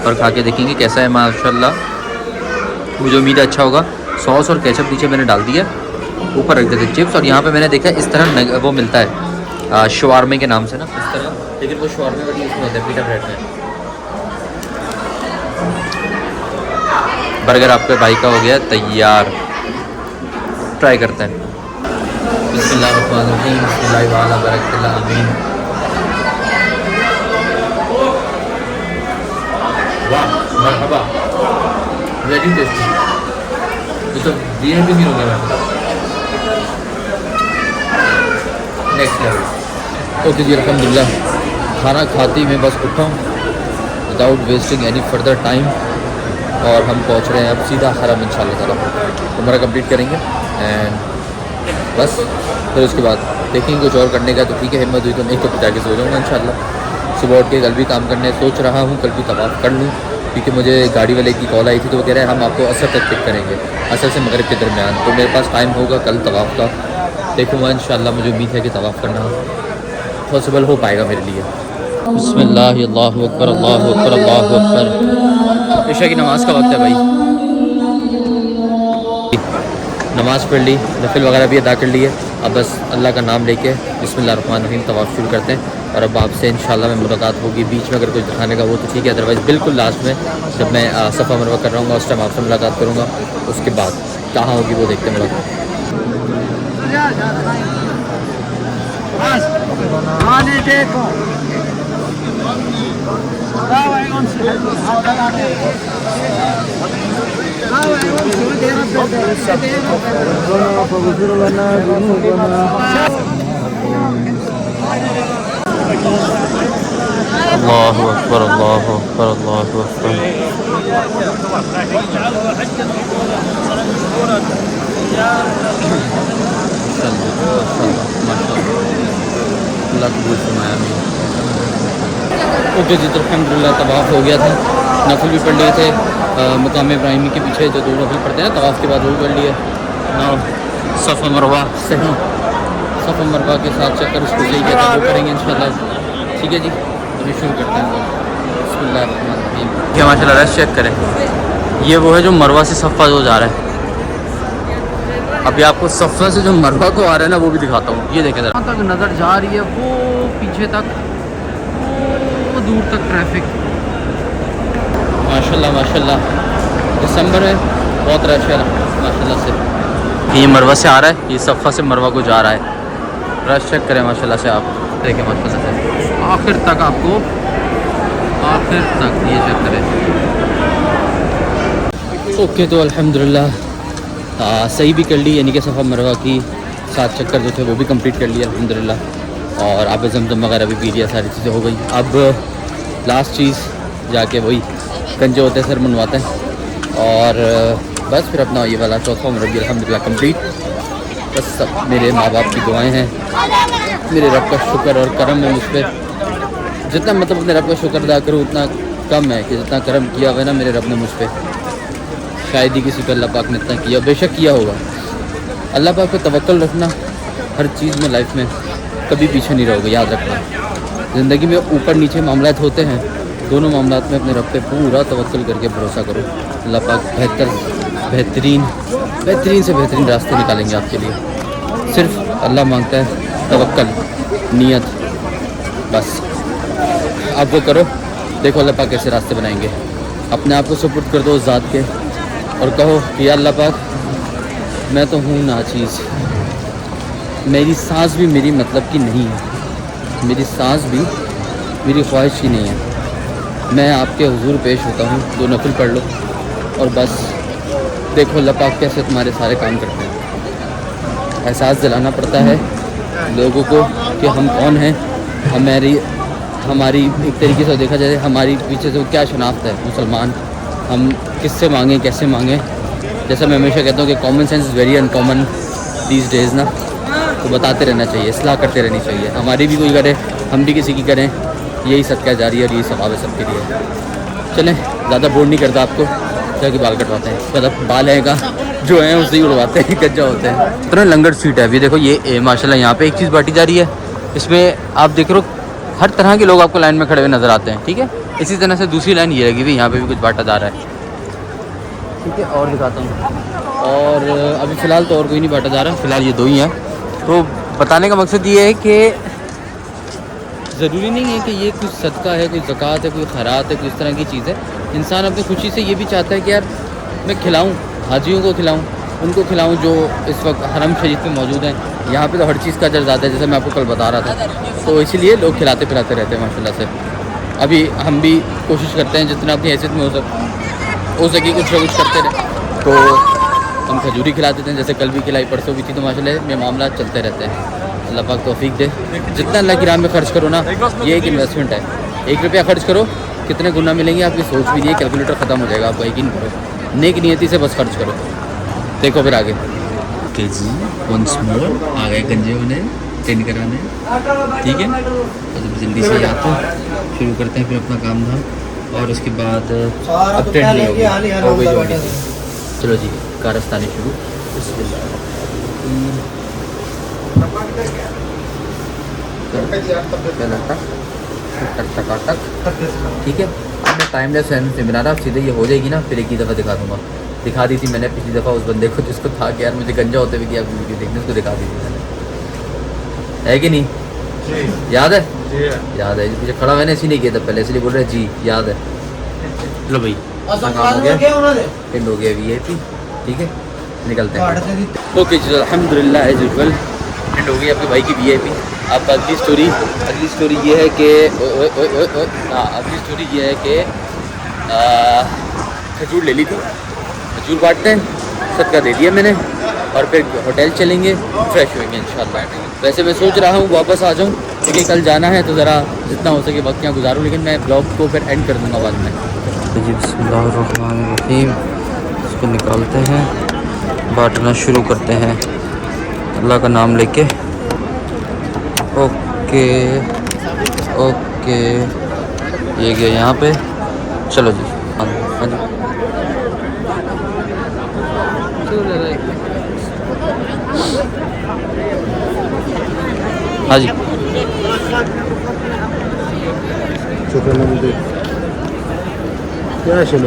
और खा के देखेंगे कैसा है। माशाल्लाह मुझे उम्मीद है अच्छा होगा। सॉस और केचप नीचे मैंने डाल दिया, ऊपर रख देते चिप्स, और यहाँ पे मैंने देखा इस तरह वो मिलता है शवारमे के नाम से ना, इस तरह, लेकिन वो शवारमे वाली इसमें होता है पीटा ब्रेड में। बर्गर आपके भाई का हो गया तैयार, ट्राई करते हैं। बिस्मिल्लाहिर्रहमानिर्रहीम, बिस्मिल्लाहि वाला बरकतिल्लाह, आमीन। वाह मरहबा, वेरी टेस्टी। ये तो दिए भी नहीं होगा नेक्स्ट लेवल। ओके जी अल्हम्दुलिल्लाह खाना खाती मैं बस उठा हूँ without wasting any further time, और हम पहुँच रहे हैं अब सीधा हरम इंशाल्लाह ताला। उम्रा कंप्लीट करेंगे एंड बस फिर उसके बाद देखेंगे कुछ और करने का, तो ठीक है, हिम्मत हुई तो नहीं तो जाके सो जाऊँगा इंशाल्लाह। सुबह उठ के कल भी काम करने सोच रहा हूँ, कल भी तवाफ़ कर लूँ, क्योंकि मुझे गाड़ी वाले की कॉल आई थी, तो वो कह रहे हैं हम आपको असर तक पिक करेंगे, असर से मगरिब के दरमियान। तो मेरे पास टाइम होगा कल तवाफ़ का, देखूँगा इंशाल्लाह। मुझे उम्मीद है कि तवाफ़ करना पॉसिबल हो पाएगा मेरे लिए। बिस्मिल्लाह, अल्लाहु अकबर, अल्लाहु अकबर, अल्लाहु अकबर। इशा की नमाज़ का वक्त है भाई। नमाज़ पढ़ ली, नफिल वगैरह भी अदा कर लिए। अब बस अल्लाह का नाम लेके बिस्मिल्लाहिर्रहमानिर्रहीम तवाफ़ शुरू करते हैं। और अब आपसे इंशाल्लाह में मुलाकात होगी। बीच में अगर कुछ दिखाने का वो तो ठीक है, अदरवाइज़ बिल्कुल लास्ट में जब मैं सफ़ा मरवा कर रहा हूँ उस टाइम आपसे मुलाकात करूँगा। उसके बाद कहाँ होगी वो देखते हैं मुलाकात। अल्लाहु अकबर, अल्लाहु अकबर, अल्लाहु अकबर। अल्लाह कबूल फरमाए। ओके जी, तो अल्हम्दुलिल्लाह तवाफ़ हो गया था, नफिल भी पढ़ लिए थे। मकाम इब्राहिमी के पीछे जो 2 नफिल पढ़ते हैं तवाफ़ के बाद वो भी पढ़ लिए। ना सफ़ा मरवा सही, सफ़ा मरवा के साथ चक्कर उसको सही किया था वो करेंगे इंशाल्लाह। ठीक है जी, अभी शुरू करते हैं। बिस्मिल्लाहिर्रहमानिर्रहीम। ये माशाल्लाह रश चेक करें, ये वो है जो मरवा से सफ़ा जो जा रहा है। अभी आपको सफ़ा से जो मरवा को आ रहा है ना वो भी दिखाता हूँ। ये देखें जरा, तक नज़र जा रही है वो पीछे तक, वो दूर तक ट्रैफिक। माशाल्लाह माशाल्लाह, दिसंबर है, बहुत रश है माशाल्लाह से। ये मरवा से आ रहा है, ये सफ़ा से मरवा को जा रहा है। रश चेक करें माशाल्लाह से, आप देखें माशाल्लाह से आखिर तक, आपको आखिर तक ये चेक करें। ओके, तो अल्हम्दुलिल्लाह सही भी कर ली, यानी कि सफ़ा मरवा की 7 चक्कर जो थे वो भी कंप्लीट कर लिया अल्हम्दुलिल्लाह। और आब ज़मज़म वगैरह भी पी लिया, सारी चीज़ें हो गई। अब लास्ट चीज़ जाके वही गंजे होते सर मनवाते हैं और बस फिर अपना ये वाला चौथा उम्र भी अल्हम्दुलिल्लाह कंप्लीट। बस सब मेरे माँ बाप की दुआएं हैं, मेरे रब का शुक्र और करम है मुझ पर। जितना मतलब अपने रब का शुक्र अदा करूँ उतना कम है कि जितना करम किया हुआ है ना मेरे रब ने मुझ पर। शायद ही किसी पे अल्लाह पाक ने इतना किया, बेशक किया होगा। अल्लाह पाक पे तवक्कल रखना हर चीज़ में, लाइफ में कभी पीछे नहीं रहोगे, याद रखना। ज़िंदगी में ऊपर नीचे मामलात होते हैं, दोनों मामलात में अपने रब पे पूरा तवक्कल करके भरोसा करो। अल्लाह पाक बेहतरीन से बेहतरीन रास्ते निकालेंगे आपके लिए। सिर्फ अल्लाह मांगता है तवक्कल, नियत, बस आप वो करो। देखो अल्लाह पाक कैसे रास्ते बनाएंगे। अपने आप को सुपुर्द कर दो उस ज़ात के और कहो कि या अल्लाह पाक मैं तो हूँ नाचीज़, मेरी सांस भी मेरी मतलब की नहीं है, मेरी सांस भी मेरी ख्वाहिश की नहीं है। मैं आपके हुजूर पेश होता हूँ, 2 नफिल पढ़ लो और बस देखो अल्लाह पाक कैसे तुम्हारे सारे काम करते हैं। एहसास दिलाना पड़ता है लोगों को कि हम कौन हैं, हमारी एक तरीके से देखा जाए हमारी पीछे से क्या शनाख्त है मुसलमान, हम किससे मांगें, कैसे मांगें। जैसा मैं हमेशा कहता हूँ कि common sense is very uncommon these days ना, तो बताते रहना चाहिए, इस्लाह करते रहनी चाहिए। हमारी भी कोई करे, हम भी किसी की करें, यही सदका जारी है और यही सवाब है सबके लिए। चलें, ज़्यादा बोर नहीं करता आपको, जाके बाल कटवाते हैं। मतलब बाल हैं का जो हैं उसे ही उड़वाते हैं, गज्जा होते हैं। इतना लंगर स्ट्रीट है। अभी देखो ये माशाल्लाह यहाँ पे एक चीज़ बांटी जा रही है, इसमें आप देख रहे हो हर तरह के लोग आपको लाइन में खड़े हुए नज़र आते हैं। ठीक है, इसी तरह से दूसरी लाइन ये लगी हुई, यहाँ पे भी कुछ बांटा जा रहा है। ठीक है, और दिखाता हूँ। और अभी फ़िलहाल तो और कोई नहीं बांटा जा रहा, फ़िलहाल ये 2 ही हैं। तो बताने का मकसद ये है कि ज़रूरी नहीं है कि ये कुछ सदका है, कोई ज़कात है, कोई खैरात है, कोई इस तरह की चीज़ है। इंसान अपनी खुशी से ये भी चाहता है कि यार मैं खिलाऊँ, हाजियों को खिलाऊँ, उनको खिलाऊँ जो इस वक्त हरम शरीफ में मौजूद हैं। यहाँ पे तो हर चीज़ का अजर ज़्यादा है, जैसे मैं आपको कल बता रहा था। तो इसीलिए लोग खिलाते पिलाते रहते हैं माशाल्लाह से। अभी हम भी कोशिश करते हैं जितना अपनी हैसियत में हो सके कुछ ना कुछ करते रहे। तो हम खजूरी खिला देते हैं, जैसे कल भी खिलाई, परसों भी थी। तो माशाल्लाह में मामला चलते रहते हैं। अल्लाह पाक तौफीक दे। जितना अल्लाह की राह में खर्च करो ना, ये एक इन्वेस्टमेंट है। 1 रुपया खर्च करो, कितने गुना मिलेंगे आपकी सोच भी नहीं, कैलकुलेटर ख़त्म हो जाएगा आपका, यकीन करो। नेक नियति से बस खर्च करो, देखो फिर आगे। ओके जी, वंस मोर आ गए गंजे होने, टेंड कराने। ठीक है, तो जल्दी से आते हैं, शुरू करते हैं फिर अपना काम धाम। और उसके बाद अब टेंड नहीं होगी, हो गई जल्दी से। चलो जी, कारस्तानी शुरू। टक ठीक है। अब मैं टाइमलेस से बना रहा, सीधे ये हो जाएगी ना, फिर एक ही दफ़ा दिखा दूँगा। दिखा दी थी मैंने पिछली दफ़ा उस बंदे को जिसको था कि यार मुझे गंजा होते हुए कि आप वीडियो देखने, उसको दिखा दी थी मैंने, है कि नहीं? याद है? याद है, मुझे खड़ा मैंने इसी नहीं किया था पहले, इसलिए बोल रहे जी याद है। चलो भाई काम हो गया, एंड हो गया VIP, ठीक है निकलते हैं। ओके जी अल्हम्दुलिल्लाह एज यूजुअल एंड हो गई आपके भाई की VIP। अब अगली स्टोरी ये है कि अगली स्टोरी ये है कि खजूर ले ली थी, खजूर बांटते हैं, सदका दे दिया मैंने, और फिर होटल चलेंगे, फ्रेश होंगे इंशाल्लाह। वैसे मैं सोच रहा हूँ वापस आ जाऊँ क्योंकि कल जाना है, तो ज़रा जितना हो सके वक्त यहाँ गुजारूँ, लेकिन मैं ब्लॉग को फिर एंड कर दूँगा बाद में। जी बिस्मिल्लाहिर्रहमानिर्रहीम, इसको निकालते हैं, बांटना शुरू करते हैं अल्लाह का नाम लेके। ओके ओके ये गया यहाँ पे, चलो जी हाँ जी हाँ जी शुक्र क्या शुक्र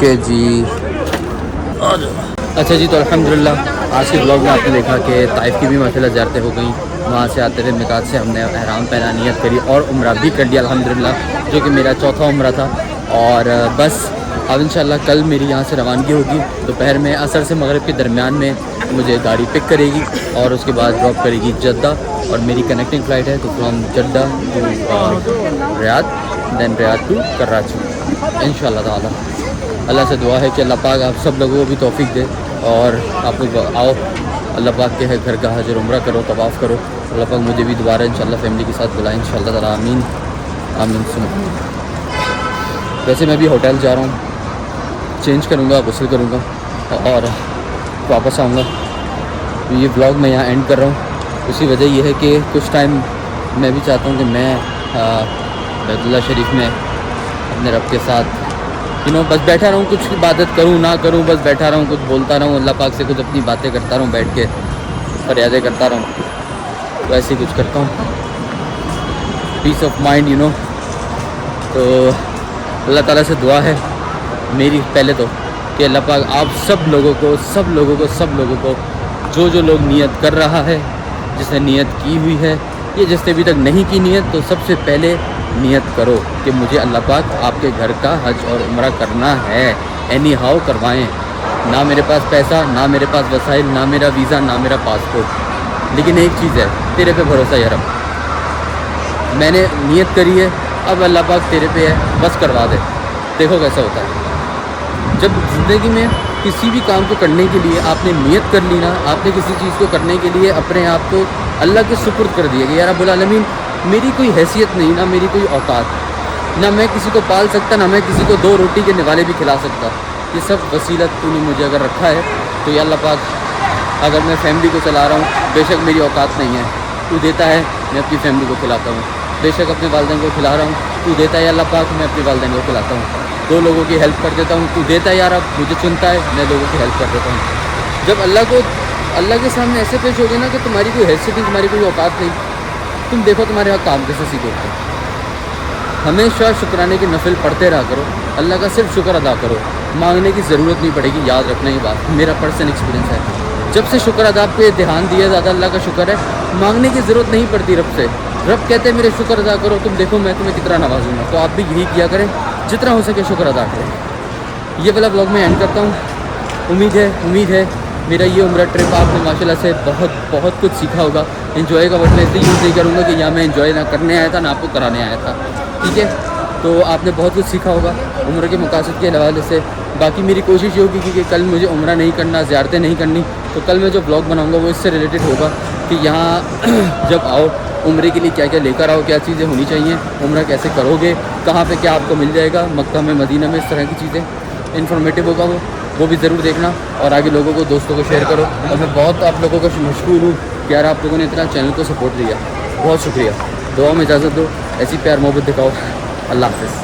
के जी। अच्छा जी, तो अल्हम्दुलिल्लाह आज के ब्लॉग में आपने देखा कि ताइफ की भी माशाल्लाह ज़ियारतें हो गई, वहाँ से आते थे मिकात से हमने एहराम पहना, नियत करी और उम्रा भी कर लिया अल्हम्दुलिल्लाह, जो कि मेरा चौथा उम्रा था। और बस अब इंशाल्लाह कल मेरी यहाँ से रवानगी होगी, दोपहर में असर से मगरिब के दरमियान में मुझे गाड़ी पिक करेगी और उसके बाद ड्रॉप करेगी जद्दा, और मेरी कनेक्टिंग फ़्लाइट है, तो from Jeddah to Riyadh, then Riyadh to Karachi इंशाल्लाह ताला। अल्लाह से दुआ है कि अल्लाह पाक आप सब लोगों को भी तौफीक दे, और आप लोग आओ अल्लाह पाक के घर का हज और उम्रा करो, तवाफ़ करो, अल्लाह पाक मुझे भी दोबारा इंशाल्लाह फैमिली के साथ बुलाएं इंशाल्लाह ताला, आमीन आमीन सुनो। वैसे मैं भी होटल जा रहा हूँ, चेंज करूँगा, गुस्ल करूँगा और वापस आऊँगा। तो ये ब्लॉग मैं यहाँ एंड कर रहा हूँ, उसी वजह ये है कि कुछ टाइम मैं भी चाहता हूँ कि मैं बैतुल्लाह शरीफ में अपने रब के साथ बस बैठा रहूँ, कुछ इबादत करूँ ना करूँ, बस बैठा रहूँ, कुछ बोलता रहूँ, अल्लाह पाक से कुछ अपनी बातें करता रहूँ, बैठ के फरियादें करता रहूँ, तो ऐसे ही कुछ करता हूँ, पीस ऑफ माइंड तो अल्लाह ताला से दुआ है मेरी पहले तो कि अल्लाह पाक आप सब लोगों को जो लोग नियत कर रहा है, जिसने नियत की हुई है, ये जिसने अभी तक नहीं की नियत, तो सबसे पहले नियत करो कि मुझे अल्लाह पाक आपके घर का हज और उम्रा करना है, एनी हाउ करवाएँ। ना मेरे पास पैसा, ना मेरे पास वसाइल, ना मेरा वीज़ा, ना मेरा पासपोर्ट, लेकिन एक चीज़ है, तेरे पे भरोसा यार, मैंने नियत करी है, अब अल्लाह पाक तेरे पे है, बस करवा दे, देखो कैसा होता है। जब ज़िंदगी में किसी भी काम को करने के लिए आपने नियत कर ली ना, आपने किसी चीज़ को करने के लिए अपने आप को अल्लाह के सुपुर्द कर दिया कि यार रब्बुल आलमीन मेरी कोई हैसियत नहीं, ना मेरी कोई औकात, ना मैं किसी को पाल सकता, ना मैं किसी को 2 रोटी के निवाले भी खिला सकता, ये सब वसीलत तूने मुझे अगर रखा है, तो या अल्लाह पाक अगर मैं फैमिली को चला रहा हूँ, बेशक मेरी औकात नहीं है, तू देता है, मैं अपनी फैमिली को खिलाता हूँ, बेशक अपने वालिदैन को खिला रहा हूँ, तू देता है अल्लाह पाक, मैं अपने वालिदैन को खिलाता हूँ, 2 लोगों की हेल्प कर देता हूँ, तू देता है यार, अब मुझे चुनता है, मैं लोगों की हेल्प कर देता हूँ। जब अल्लाह के सामने ऐसे पेश हो गए ना कि तुम्हारी कोई हैसियत नहीं, तुम्हारी कोई औकात नहीं, तुम देखो तुम्हारे यहाँ काम कैसे सीखोगे। हमेशा शुक्राने की नफिल पढ़ते रहा करो, अल्लाह का सिर्फ शुक्र अदा करो, मांगने की ज़रूरत नहीं पड़ेगी, याद रखना ये बात, मेरा पर्सनल एक्सपीरियंस है। जब से शुक्र अदा पे ध्यान दिया ज़्यादा, अल्लाह का शुक्र है, मांगने की ज़रूरत नहीं पड़ती रब से। रब कहते हैं मेरे शुक्र अदा करो, तुम देखो मैं तुम्हें कितना नवाजूंगा। तो आप भी यही किया करें, जितना हो सके शुक्र अदा करें। ये वाला ब्लॉग मैं एंड करता हूँ। उम्मीद है मेरा ये उम्रा ट्रिप आपने माशाल्लाह से बहुत कुछ सीखा होगा। इन्जॉय का वर्ड मैं इसलिए यूज़ नहीं करूँगा कि यहाँ मैं इन्जॉय ना करने आया था ना आपको कराने आया था, ठीक है। तो आपने बहुत कुछ सीखा होगा उम्र के मकासद के हवाले से। बाकी मेरी कोशिश ये होगी कि कल मुझे उम्रा नहीं करना, ज़ियारतें नहीं करनी, तो कल मैं जो ब्लॉग बनाऊँगा वो इससे रिलेटेड होगा कि यहाँ जब आओ उम्रे के लिए क्या क्या लेकर आओ, क्या चीज़ें होनी चाहिए, उम्रा कैसे करोगे, कहाँ पे क्या आपको मिल जाएगा, मक्का में, मदीना में, इस तरह की चीज़ें। इन्फॉर्मेटिव होगा वो भी ज़रूर देखना और आगे लोगों को, दोस्तों को शेयर करो। और मैं बहुत आप लोगों का मशहूर हूँ कि यार आप लोगों ने इतना चैनल को सपोर्ट दिया, बहुत शुक्रिया। दुआ में इजाज़त दो, ऐसी प्यार मोहब्बत दिखाओ। अल्लाह हाफ़िज़।